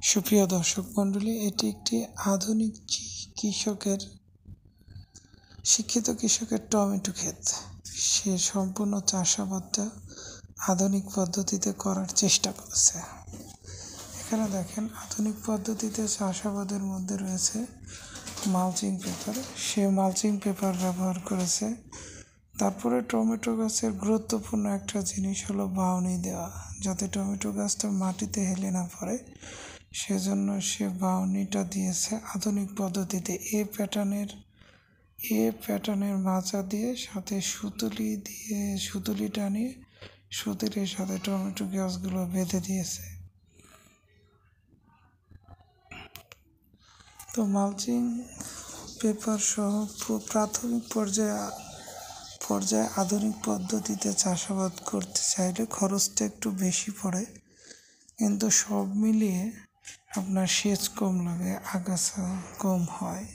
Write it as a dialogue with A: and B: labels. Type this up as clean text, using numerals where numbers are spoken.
A: সুপ্রিয় দর্শক মণ্ডলী, এটি একটি আধুনিক শিক্ষিত কৃষকের টমেটো ক্ষেত। সে সম্পূর্ণ চাষাবাদটা আধুনিক পদ্ধতিতে করার চেষ্টা করেছে। এখানে দেখেন, আধুনিক পদ্ধতিতে চাষাবাদের মধ্যে রয়েছে মালচিং পেপার। সে মালচিং পেপার ব্যবহার করেছে। তারপরে টমেটো গাছের গুরুত্বপূর্ণ একটা জিনিস হলো বাউনি দেওয়া, যাতে টমেটো গাছটা মাটিতে হেলে না পড়ে। সেজন্য সে বাউনিটা দিয়েছে আধুনিক পদ্ধতিতে। এ প্যাটার্নের মাচা দিয়ে সাথে সুতুলি টানিয়ে সুতুলির সাথে টমেটো গাছগুলো বেঁধে দিয়েছে। তো মালচিং পেপার সহ প্রাথমিক পর্যায়ে আধুনিক পদ্ধতিতে চাষাবাদ করতে চাইলে খরচটা একটু বেশি পড়ে, কিন্তু সব মিলিয়ে আপনার সেচ কম লাগে, আগাছা কম হয়।